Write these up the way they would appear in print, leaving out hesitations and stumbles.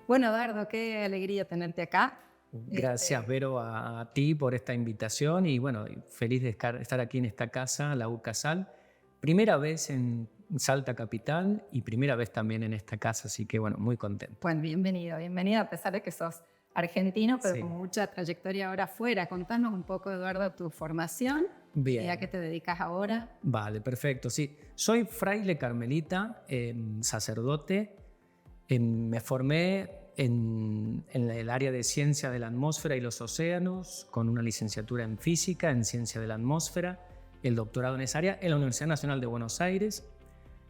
Bueno, Eduardo, qué alegría tenerte acá. Gracias, Vero, a ti por esta invitación y bueno, feliz de estar aquí en esta casa, la U Casal. Primera vez en Salta Capital y primera vez también en esta casa, así que bueno, muy contento. Bueno, bienvenido, a pesar de que sos argentino, pero Sí, con mucha trayectoria ahora afuera. Contanos un poco, Eduardo, tu formación y a qué bien, te dedicas ahora. vale, perfecto. Sí, soy fraile carmelita, sacerdote. Me formé en el área de ciencia de la atmósfera y los océanos, con una licenciatura en física, en ciencia de la atmósfera, el doctorado en esa área en la Universidad Nacional de Buenos Aires.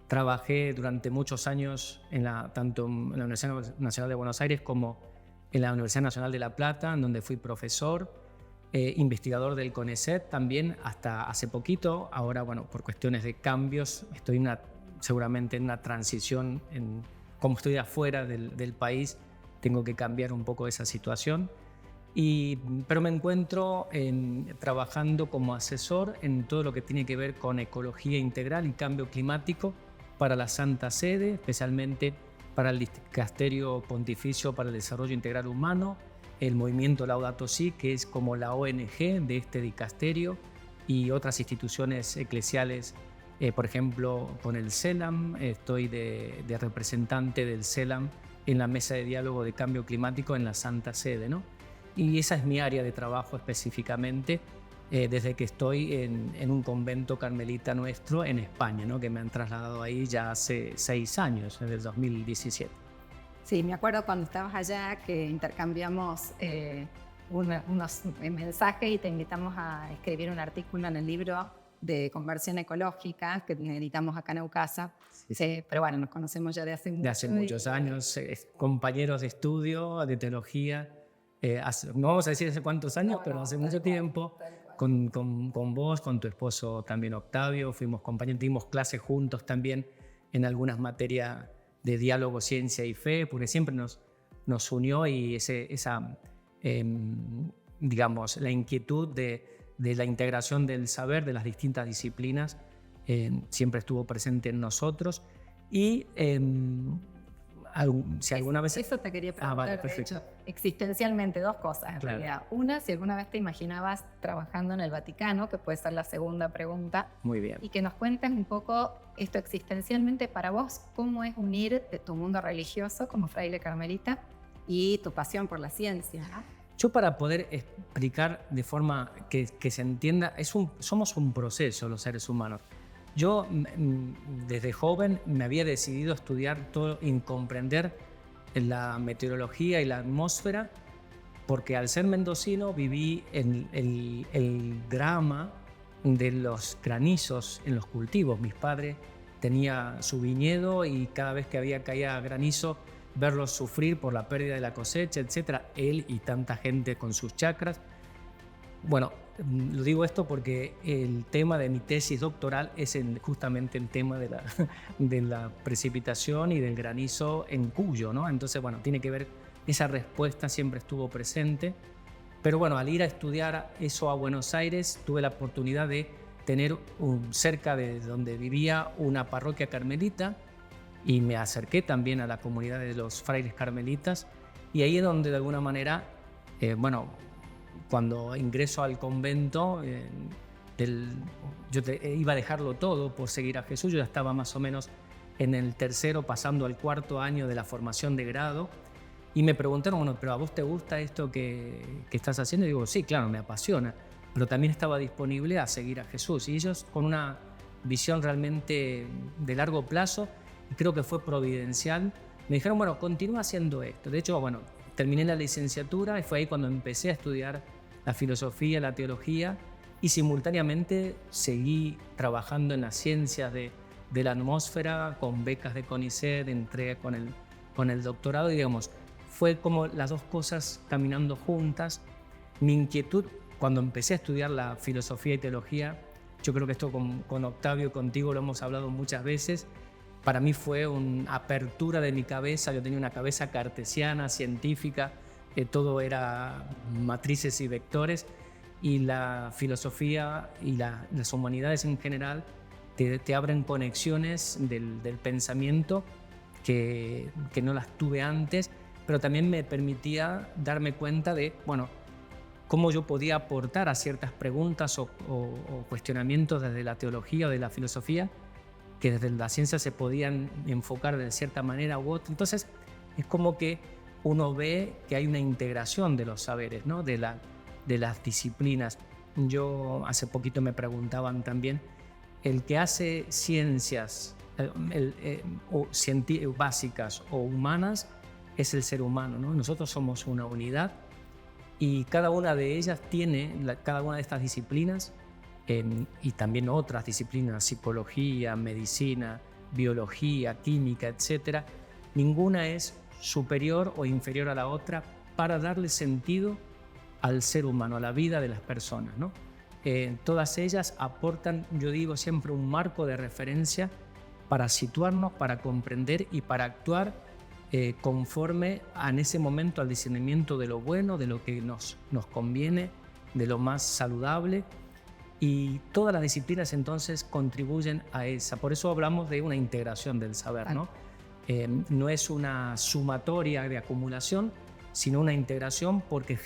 Trabajé durante muchos años tanto en la Universidad Nacional de Buenos Aires como en la Universidad Nacional de La Plata, en donde fui profesor, investigador del CONICET también hasta hace poquito. Ahora, bueno, por cuestiones de cambios, estoy seguramente en una transición. Como estoy afuera del país, tengo que cambiar un poco esa situación. Pero me encuentro trabajando como asesor en todo lo que tiene que ver con ecología integral y cambio climático para la Santa Sede, especialmente para el Dicasterio Pontificio para el Desarrollo Integral Humano, el movimiento Laudato Si, que es como la ONG de este dicasterio, y otras instituciones eclesiales, por ejemplo, con el CELAM. Estoy de representante del CELAM en la mesa de diálogo de cambio climático en la Santa Sede, ¿no? Y esa es mi área de trabajo específicamente, desde que estoy en un convento carmelita nuestro en España, ¿no? Que me han trasladado ahí ya hace 6 años, desde el 2017. Sí, me acuerdo cuando estabas allá que intercambiamos unos mensajes y te invitamos a escribir un artículo en el libro de conversión ecológica que editamos acá en Eucasa. Sí, sí. Sí, pero bueno, nos conocemos ya de hace De hace mucho. muchos años, compañeros de estudio, de teología, no vamos a decir hace cuántos años, pero hace mucho tiempo, Tal cual. con vos, con tu esposo también Octavio, fuimos compañeros, dimos clases juntos también en algunas materias de diálogo, ciencia y fe, porque siempre nos unió y digamos, la inquietud de la integración del saber de las distintas disciplinas siempre estuvo presente en nosotros. Y si alguna vez... Eso te quería preguntar, vale, de perfecto. hecho, existencialmente, dos cosas en Claro. realidad. Una, si alguna vez te imaginabas trabajando en el Vaticano, que puede ser la segunda pregunta, Muy bien. y que nos cuentes un poco esto existencialmente para vos, cómo es unir de tu mundo religioso como fraile carmelita y tu pasión por la ciencia, ¿no? Yo, para poder explicar de forma que se entienda, somos un proceso los seres humanos. Yo desde joven me había decidido estudiar todo y comprender la meteorología y la atmósfera, porque al ser mendocino viví el drama de los granizos en los cultivos. Mis padres tenían su viñedo y cada vez que caía granizo, verlos sufrir por la pérdida de la cosecha, etcétera, él y tanta gente con sus chacras. Bueno, lo digo esto porque el tema de mi tesis doctoral es justamente el tema de la precipitación y del granizo en Cuyo, ¿no? Entonces, bueno, tiene que ver, esa respuesta siempre estuvo presente. Pero bueno, al ir a estudiar eso a Buenos Aires, tuve la oportunidad de tener cerca de donde vivía una parroquia carmelita, y me acerqué también a la comunidad de los frailes carmelitas, y ahí es donde de alguna manera, bueno, cuando ingreso al convento, iba a dejarlo todo por seguir a Jesús. Yo ya estaba más o menos en el tercero, pasando al cuarto año de la formación de grado, y me preguntaron, bueno, ¿pero a vos te gusta esto que estás haciendo? Y digo, sí, claro, me apasiona, pero también estaba disponible a seguir a Jesús. Y ellos, con una visión realmente de largo plazo, y creo que fue providencial, me dijeron, bueno, continúa haciendo esto. De hecho, bueno, terminé la licenciatura y fue ahí cuando empecé a estudiar la filosofía, la teología, y simultáneamente seguí trabajando en las ciencias de la atmósfera con becas de CONICET, entré con el doctorado, digamos. Fue como las dos cosas caminando juntas. Mi inquietud cuando empecé a estudiar la filosofía y teología, yo creo que esto con Octavio, contigo lo hemos hablado muchas veces, para mí fue una apertura de mi cabeza. Yo tenía una cabeza cartesiana, científica, todo era matrices y vectores, y la filosofía y las humanidades en general te abren conexiones del pensamiento que no las tuve antes, pero también me permitía darme cuenta de, bueno, cómo yo podía aportar a ciertas preguntas o cuestionamientos desde la teología o de la filosofía, que desde la ciencia se podían enfocar de cierta manera u otra. Entonces, es como que uno ve que hay una integración de los saberes, ¿no? de las disciplinas. Yo hace poquito me preguntaban también, el que hace ciencias básicas o humanas es el ser humano, ¿no? Nosotros somos una unidad y cada una de ellas tiene, cada una de estas disciplinas y también otras disciplinas, psicología, medicina, biología, química, etcétera, ninguna es superior o inferior a la otra para darle sentido al ser humano, a la vida de las personas, ¿no? Todas ellas aportan, yo digo siempre, un marco de referencia para situarnos, para comprender y para actuar conforme en ese momento al discernimiento de lo bueno, de lo que nos conviene, de lo más saludable. Y todas las disciplinas entonces contribuyen a esa. Por eso hablamos de una integración del saber, ¿no? No es una sumatoria de acumulación, sino una integración, porque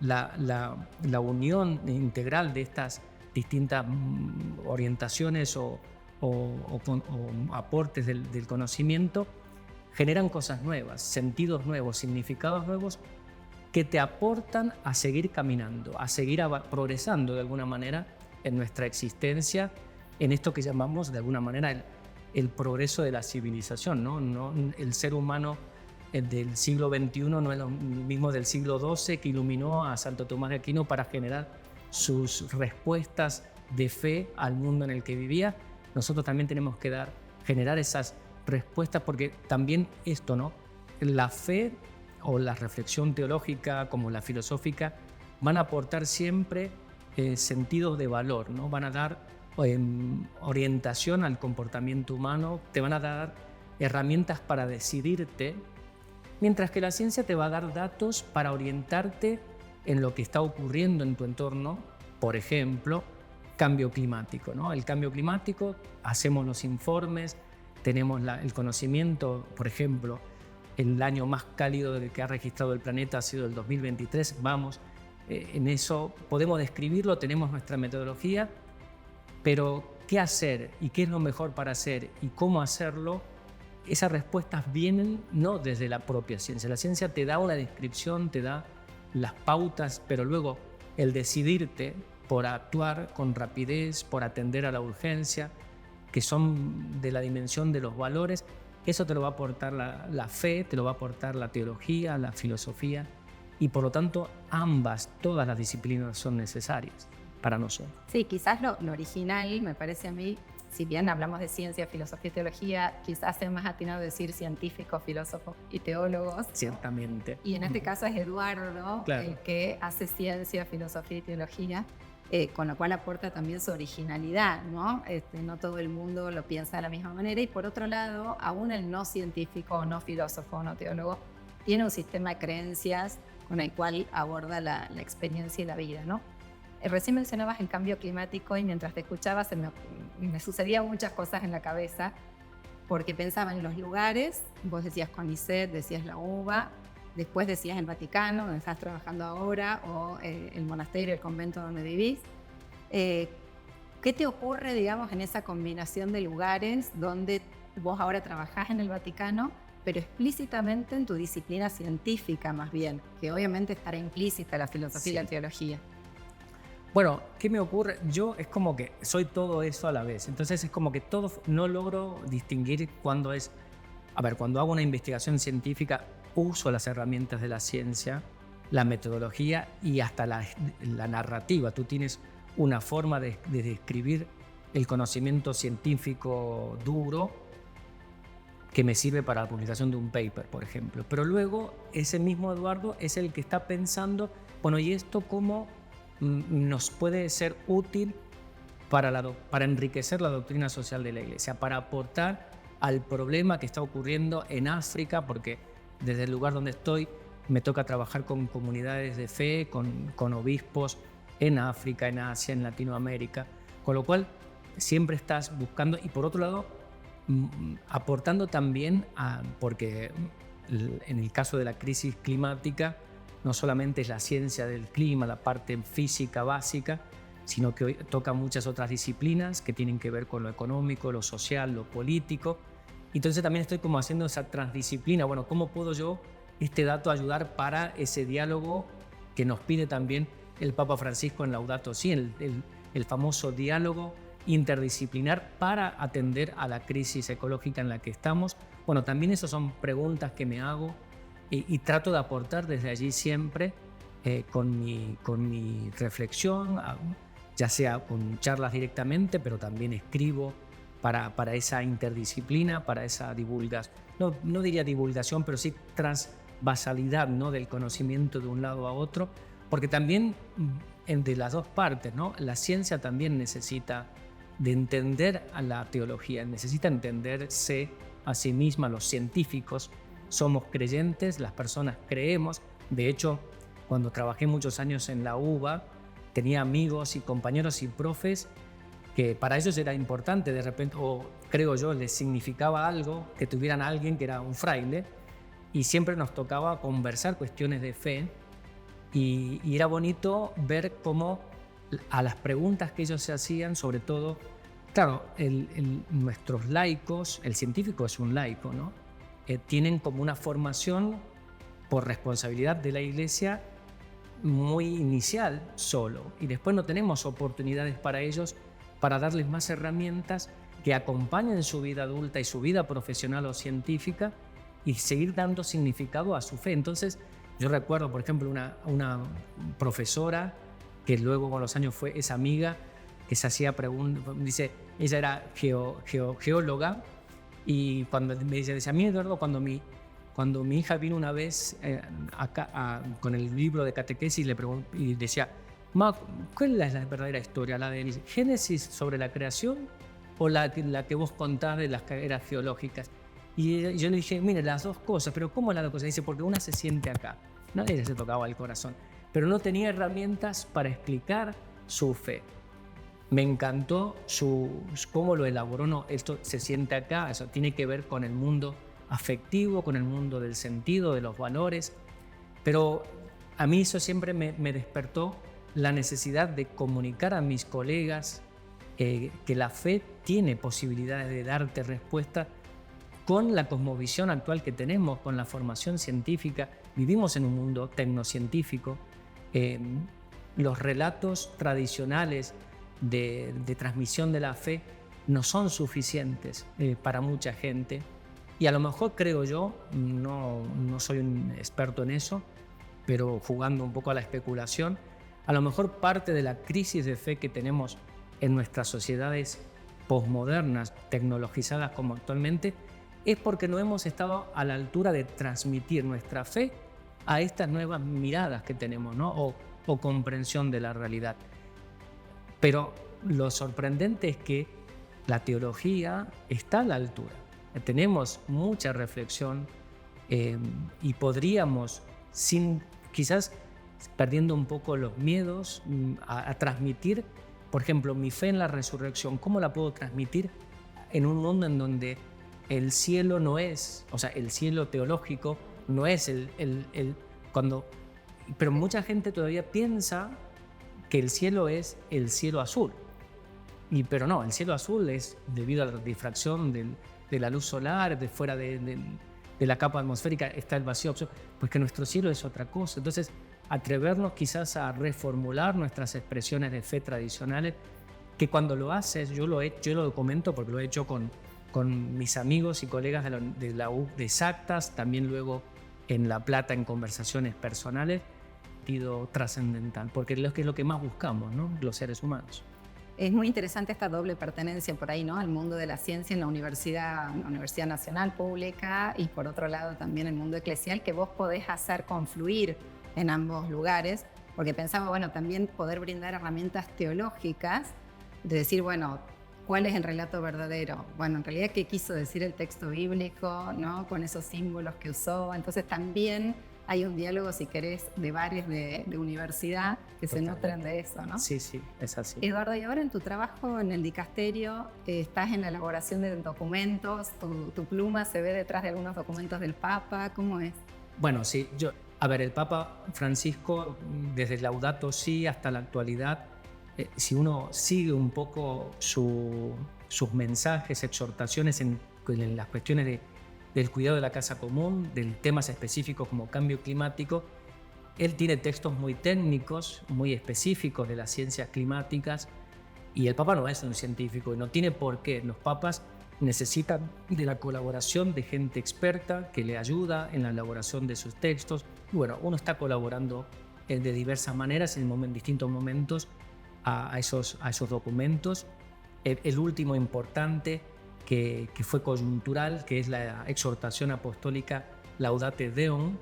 la unión integral de estas distintas orientaciones o aportes del conocimiento generan cosas nuevas, sentidos nuevos, significados nuevos que te aportan a seguir caminando, a seguir progresando de alguna manera en nuestra existencia, en esto que llamamos de alguna manera el progreso de la civilización, ¿no? El ser humano del siglo XXI no es lo mismo del siglo XII, que iluminó a Santo Tomás de Aquino para generar sus respuestas de fe al mundo en el que vivía. Nosotros también tenemos que generar esas respuestas, porque también esto, ¿no? La fe o la reflexión teológica como la filosófica van a aportar siempre sentidos de valor, ¿no? Van a dar orientación al comportamiento humano, te van a dar herramientas para decidirte, mientras que la ciencia te va a dar datos para orientarte en lo que está ocurriendo en tu entorno. Por ejemplo, cambio climático, ¿no? El cambio climático, hacemos los informes, tenemos el conocimiento. Por ejemplo, el año más cálido que ha registrado el planeta ha sido el 2023. En eso podemos describirlo, tenemos nuestra metodología, pero ¿qué hacer y qué es lo mejor para hacer y cómo hacerlo? Esas respuestas vienen no desde la propia ciencia. La ciencia te da una descripción, te da las pautas, pero luego el decidirte por actuar con rapidez, por atender a la urgencia, que son de la dimensión de los valores, eso te lo va a aportar la fe, te lo va a aportar la teología, la filosofía, y por lo tanto todas las disciplinas son necesarias para nosotros. Sí, quizás lo original, me parece a mí, si bien hablamos de ciencia, filosofía y teología, quizás es más atinado decir científicos, filósofos y teólogos. Ciertamente. Y en este caso es Eduardo, claro, el que hace ciencia, filosofía y teología, con lo cual aporta también su originalidad, ¿no? No todo el mundo lo piensa de la misma manera. Y por otro lado, aún el no científico, no filósofo, no teólogo, tiene un sistema de creencias con el cual aborda la experiencia y la vida, ¿no? Recién mencionabas el cambio climático y mientras te escuchaba me sucedían muchas cosas en la cabeza, porque pensaba en los lugares. Vos decías CONICET, decías la UBA, después decías el Vaticano, donde estás trabajando ahora, o el monasterio, el convento donde vivís. ¿Qué te ocurre, digamos, en esa combinación de lugares donde vos ahora trabajás en el Vaticano, pero explícitamente en tu disciplina científica más bien, que obviamente estará implícita la filosofía y la teología? Bueno, ¿qué me ocurre? Yo es como que soy todo eso a la vez. Entonces es como que no logro distinguir cuando es... A ver, cuando hago una investigación científica, uso las herramientas de la ciencia, la metodología y hasta la narrativa. Tú tienes una forma de describir el conocimiento científico duro que me sirve para la publicación de un paper, por ejemplo. Pero luego ese mismo Eduardo es el que está pensando, bueno, ¿y esto cómo nos puede ser útil para enriquecer la doctrina social de la Iglesia, para aportar al problema que está ocurriendo en África? Porque desde el lugar donde estoy me toca trabajar con comunidades de fe, con obispos en África, en Asia, en Latinoamérica, con lo cual siempre estás buscando, y por otro lado aportando también porque en el caso de la crisis climática, no solamente es la ciencia del clima, la parte física básica, sino que hoy toca muchas otras disciplinas que tienen que ver con lo económico, lo social, lo político. Entonces también estoy como haciendo esa transdisciplina. Bueno, ¿cómo puedo yo, este dato, ayudar para ese diálogo que nos pide también el Papa Francisco en Laudato Si, el famoso diálogo interdisciplinar para atender a la crisis ecológica en la que estamos? Bueno, también esas son preguntas que me hago y trato de aportar desde allí siempre con mi reflexión, ya sea con charlas directamente, pero también escribo para esa interdisciplina, para esa divulgación, no diría divulgación, pero sí transvasalidad, ¿no?, del conocimiento de un lado a otro, porque también de las dos partes, ¿no?, la ciencia también necesita de entender a la teología, necesita entenderse a sí misma. Los científicos somos creyentes, las personas creemos. De hecho, cuando trabajé muchos años en la UBA, tenía amigos y compañeros y profes que para ellos era importante de repente, o creo yo, les significaba algo que tuvieran a alguien que era un fraile, y siempre nos tocaba conversar cuestiones de fe, y era bonito ver cómo a las preguntas que ellos se hacían, sobre todo, claro, nuestros laicos, el científico es un laico, ¿no? Tienen como una formación por responsabilidad de la Iglesia muy inicial solo, y después no tenemos oportunidades para ellos para darles más herramientas que acompañen su vida adulta y su vida profesional o científica y seguir dando significado a su fe. Entonces, yo recuerdo, por ejemplo, una profesora que luego con los años fue esa amiga que se hacía preguntas, dice, ella era geóloga, y cuando me decía, a mí, Eduardo, cuando mi hija vino una vez con el libro de catequesis y decía, Ma, ¿cuál es la verdadera historia? ¿La del Génesis sobre la creación o la que vos contás de las carreras geológicas? Y yo le dije, mire, las dos cosas, pero ¿cómo las dos cosas? Dice, porque una se siente acá. No, ella se tocaba el corazón, pero no tenía herramientas para explicar su fe. Me encantó cómo lo elaboró. No, esto se siente acá, eso tiene que ver con el mundo afectivo, con el mundo del sentido, de los valores. Pero a mí eso siempre me despertó la necesidad de comunicar a mis colegas que la fe tiene posibilidades de darte respuesta con la cosmovisión actual que tenemos, con la formación científica. Vivimos en un mundo tecnocientífico. Los relatos tradicionales de transmisión de la fe no son suficientes para mucha gente, y a lo mejor, creo yo, no soy un experto en eso, pero jugando un poco a la especulación, a lo mejor parte de la crisis de fe que tenemos en nuestras sociedades posmodernas, tecnologizadas como actualmente, es porque no hemos estado a la altura de transmitir nuestra fe a estas nuevas miradas que tenemos, ¿no? o comprensión de la realidad. Pero lo sorprendente es que la teología está a la altura. Tenemos mucha reflexión y podríamos, quizás perdiendo un poco los miedos, a transmitir, por ejemplo, mi fe en la resurrección. ¿Cómo la puedo transmitir en un mundo en donde el cielo no es, o sea, el cielo teológico no es pero mucha gente todavía piensa que el cielo es el cielo azul. Pero no, el cielo azul es debido a la difracción de la luz solar, de fuera de la capa atmosférica está el vacío absoluto, pues que nuestro cielo es otra cosa. Entonces, atrevernos quizás a reformular nuestras expresiones de fe tradicionales, que cuando lo haces, yo lo comento porque lo he hecho con mis amigos y colegas de la U de Exactas, también luego en La Plata en conversaciones personales, sentido trascendental, porque es lo que más buscamos, ¿no?, los seres humanos. Es muy interesante esta doble pertenencia por ahí, ¿no?, al mundo de la ciencia en la Universidad Nacional Pública, y por otro lado también el mundo eclesial, que vos podés hacer confluir en ambos lugares, porque pensaba, bueno, también poder brindar herramientas teológicas, de decir, bueno, ¿cuál es el relato verdadero? Bueno, en realidad, ¿qué quiso decir el texto bíblico, ¿no?, con esos símbolos que usó? Entonces también hay un diálogo, si querés, de bares de universidad que se nutren de eso, ¿no? Sí, sí, es así. Eduardo, y ahora en tu trabajo en el dicasterio, estás en la elaboración de documentos, tu pluma se ve detrás de algunos documentos del Papa, ¿cómo es? Bueno, sí, a ver, el Papa Francisco, desde Laudato Si hasta la actualidad, si uno sigue un poco sus mensajes, exhortaciones en las cuestiones del cuidado de la casa común, de temas específicos como cambio climático, él tiene textos muy técnicos, muy específicos de las ciencias climáticas, y el Papa no es un científico y no tiene por qué. Los papas necesitan de la colaboración de gente experta que le ayuda en la elaboración de sus textos. Y bueno, uno está colaborando de diversas maneras en distintos momentos a esos documentos. El último importante que fue coyuntural, que es la exhortación apostólica Laudate Deum,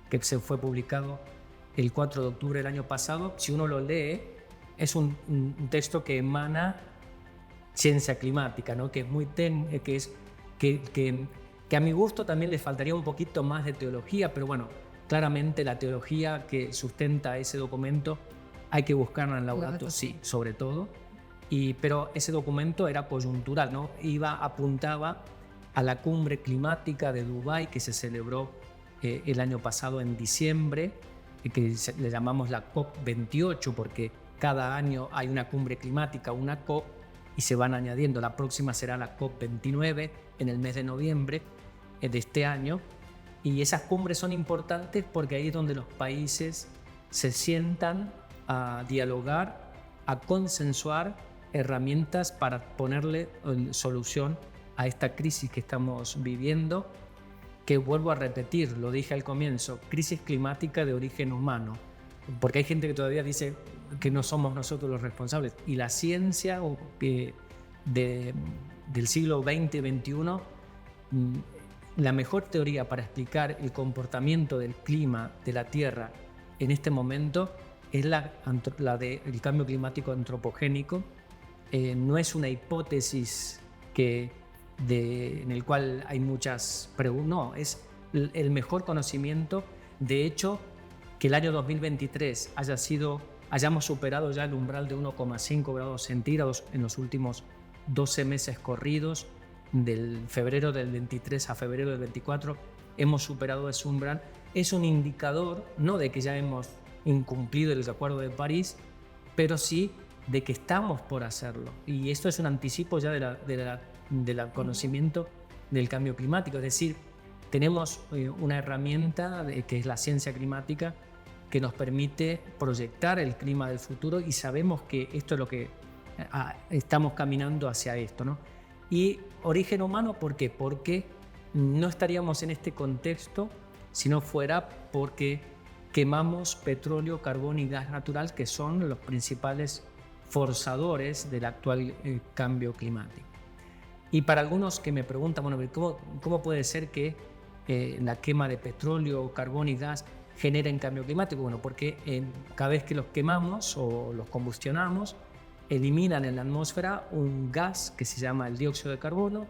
que se fue publicado el 4 de octubre del año pasado. Si uno lo lee, es un texto que emana ciencia climática, ¿no? Que es muy que a mi gusto también le faltaría un poquito más de teología, pero bueno, claramente la teología que sustenta ese documento hay que buscarla en Laudato Si, sobre todo. Pero ese documento era coyuntural, ¿no? Apuntaba a la cumbre climática de Dubái que se celebró el año pasado en diciembre, que le llamamos la COP28 porque cada año hay una cumbre climática, una COP, y se van añadiendo. La próxima será la COP29 en el mes de noviembre de este año. Y esas cumbres son importantes porque ahí es donde los países se sientan a dialogar, a consensuar herramientas para ponerle solución a esta crisis que estamos viviendo, que vuelvo a repetir, lo dije al comienzo, crisis climática de origen humano, porque hay gente que todavía dice que no somos nosotros los responsables, y la ciencia del siglo XX y XXI, la mejor teoría para explicar el comportamiento del clima de la Tierra en este momento es la del cambio climático antropogénico. No es una hipótesis en el cual hay muchas preguntas, no, es el mejor conocimiento. De hecho, que el año 2023 hayamos superado ya el umbral de 1,5 grados centígrados en los últimos 12 meses corridos, del febrero del 23 a febrero del 24, hemos superado ese umbral. Es un indicador, no de que ya hemos incumplido el Acuerdo de París, pero sí de que estamos por hacerlo. Y esto es un anticipo ya del conocimiento del cambio climático. Es decir, tenemos una herramienta que es la ciencia climática que nos permite proyectar el clima del futuro, y sabemos que esto es lo que estamos caminando hacia esto, ¿no? Y origen humano, ¿por qué? Porque no estaríamos en este contexto si no fuera porque quemamos petróleo, carbón y gas natural, que son los principales forzadores del actual cambio climático. Y para algunos que me preguntan, bueno, ¿cómo puede ser que la quema de petróleo, carbón y gas generen cambio climático? Bueno, porque cada vez que los quemamos o los combustionamos, eliminan en la atmósfera un gas que se llama el dióxido de carbono,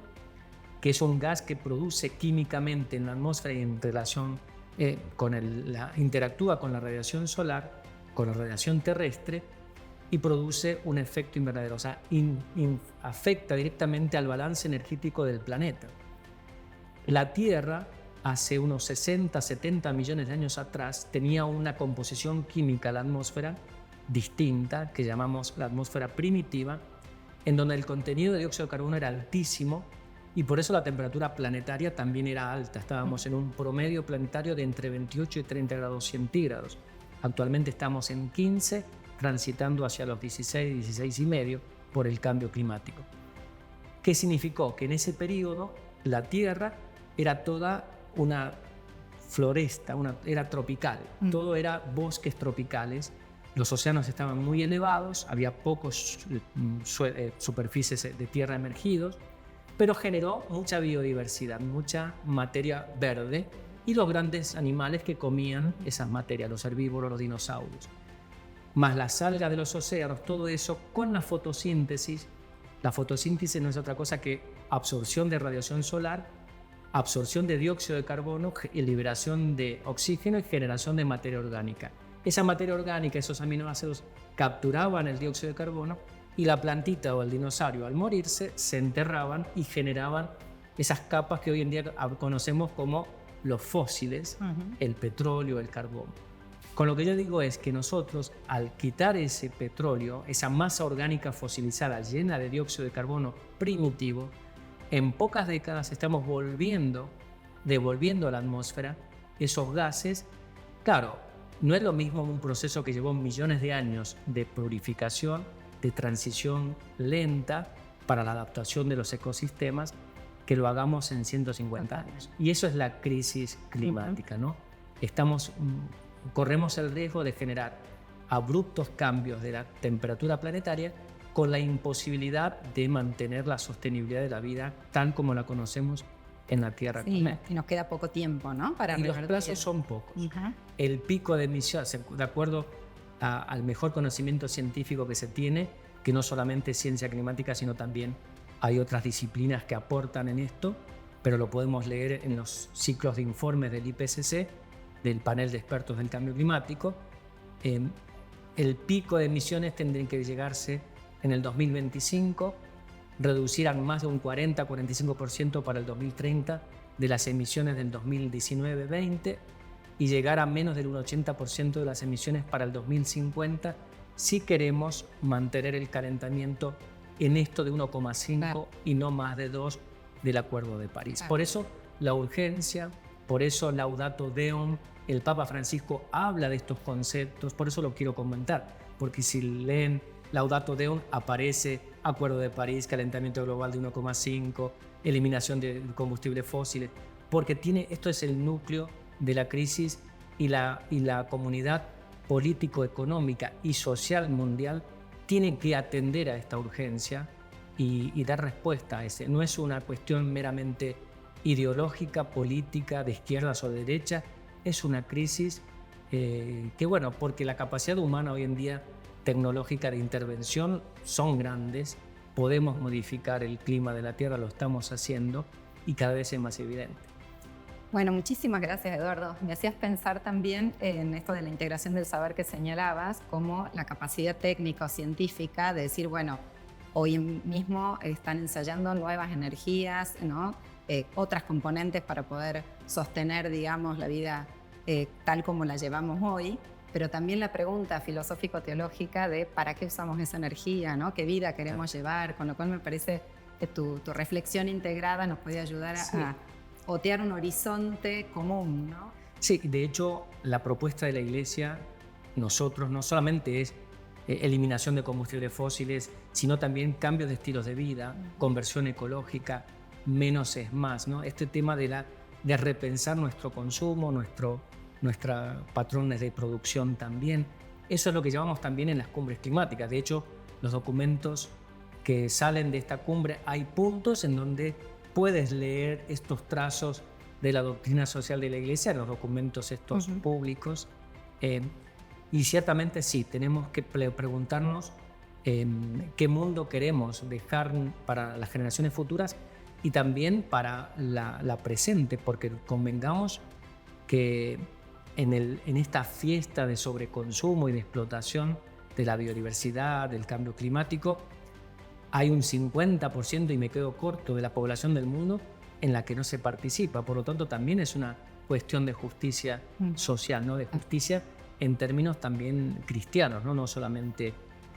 que es un gas que produce químicamente en la atmósfera y en relación interactúa con la radiación solar, con la radiación terrestre, y produce un efecto invernadero, o sea, afecta directamente al balance energético del planeta. La Tierra, hace unos 60, 70 millones de años atrás, tenía una composición química en la atmósfera distinta, que llamamos la atmósfera primitiva, en donde el contenido de dióxido de carbono era altísimo, y por eso la temperatura planetaria también era alta. Estábamos en un promedio planetario de entre 28 y 30 grados centígrados. Actualmente estamos en 15, transitando hacia los 16, 16 y medio por el cambio climático. ¿Qué significó? Que en ese periodo la Tierra era toda una floresta, era tropical, todo era bosques tropicales, los océanos estaban muy elevados, había pocos superficies de tierra emergidos, pero generó mucha biodiversidad, mucha materia verde, y los grandes animales que comían esas materias, los herbívoros, los dinosaurios, más las algas de los océanos, todo eso con la fotosíntesis. La fotosíntesis no es otra cosa que absorción de radiación solar absorción de dióxido de carbono y liberación de oxígeno y generación de materia orgánica. Esa materia orgánica, esos aminoácidos, capturaban el dióxido de carbono y la plantita o el dinosaurio al morirse se enterraban y generaban esas capas que hoy en día conocemos como los fósiles, el petróleo, el carbón. Con lo que yo digo es que nosotros, al quitar ese petróleo, esa masa orgánica fosilizada llena de dióxido de carbono primitivo, en pocas décadas estamos devolviendo a la atmósfera esos gases. Claro, no es lo mismo un proceso que llevó millones de años de purificación, de transición lenta para la adaptación de los ecosistemas, que lo hagamos en 150 años. Y eso es la crisis climática, ¿no? Corremos el riesgo de generar abruptos cambios de la temperatura planetaria con la imposibilidad de mantener la sostenibilidad de la vida tal como la conocemos en la Tierra. Sí, y nos queda poco tiempo, ¿no? Y los plazos son pocos. El pico de emisiones, de acuerdo al mejor conocimiento científico que se tiene, que no solamente es ciencia climática, sino también hay otras disciplinas que aportan en esto, pero lo podemos leer en los ciclos de informes del IPCC, del panel de expertos del cambio climático. El pico de emisiones tendría que llegarse en el 2025, reducir a más de un 40-45% para el 2030 de las emisiones del 2019-20 y llegar a menos del 80% de las emisiones para el 2050 si queremos mantener el calentamiento en esto de 1,5 y no más de 2 del Acuerdo de París. Por eso la urgencia, por eso Laudato Deum, el Papa Francisco habla de estos conceptos, por eso lo quiero comentar, porque si leen Laudato Deum aparece Acuerdo de París, calentamiento global de 1,5, eliminación de combustibles fósiles, porque esto es el núcleo de la crisis y la comunidad político-económica y social mundial tiene que atender a esta urgencia y dar respuesta a ese. No es una cuestión meramente ideológica, política, de izquierdas o de derecha, es una crisis porque la capacidad humana hoy en día tecnológica de intervención son grandes, podemos modificar el clima de la Tierra, lo estamos haciendo y cada vez es más evidente. Bueno, muchísimas gracias, Eduardo. Me hacías pensar también en esto de la integración del saber que señalabas, como la capacidad técnica o científica de decir, bueno, hoy mismo están ensayando nuevas energías, ¿no? Otras componentes para poder sostener, digamos, la vida tal como la llevamos hoy, pero también la pregunta filosófico-teológica de para qué usamos esa energía, ¿no? ¿Qué vida queremos llevar? Con lo cual me parece que tu reflexión integrada nos puede ayudar a otear un horizonte común, ¿no? Sí, de hecho, la propuesta de la Iglesia, nosotros, no solamente es eliminación de combustibles fósiles, sino también cambios de estilos de vida, conversión ecológica, menos es más, ¿no? Este tema de repensar nuestro consumo, nuestros patrones de producción también. Eso es lo que llevamos también en las cumbres climáticas. De hecho, los documentos que salen de esta cumbre, hay puntos en donde puedes leer estos trazos de la doctrina social de la Iglesia en los documentos estos públicos. Y ciertamente sí, tenemos que preguntarnos qué mundo queremos dejar para las generaciones futuras y también para la presente, porque convengamos que en esta fiesta de sobreconsumo y de explotación de la biodiversidad, del cambio climático, hay un 50%, y me quedo corto, de la población del mundo en la que no se participa. Por lo tanto, también es una cuestión de justicia social, ¿no? De justicia en términos también cristianos, ¿no? No solamente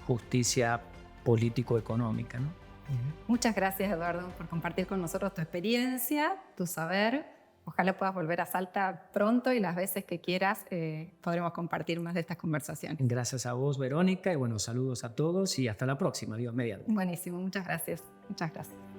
justicia político-económica, ¿no? Muchas gracias, Eduardo, por compartir con nosotros tu experiencia, tu saber. Ojalá puedas volver a Salta pronto y las veces que quieras podremos compartir más de estas conversaciones. Gracias a vos, Verónica, y bueno, saludos a todos y hasta la próxima. Dios mediante. Buenísimo, muchas gracias. Muchas gracias.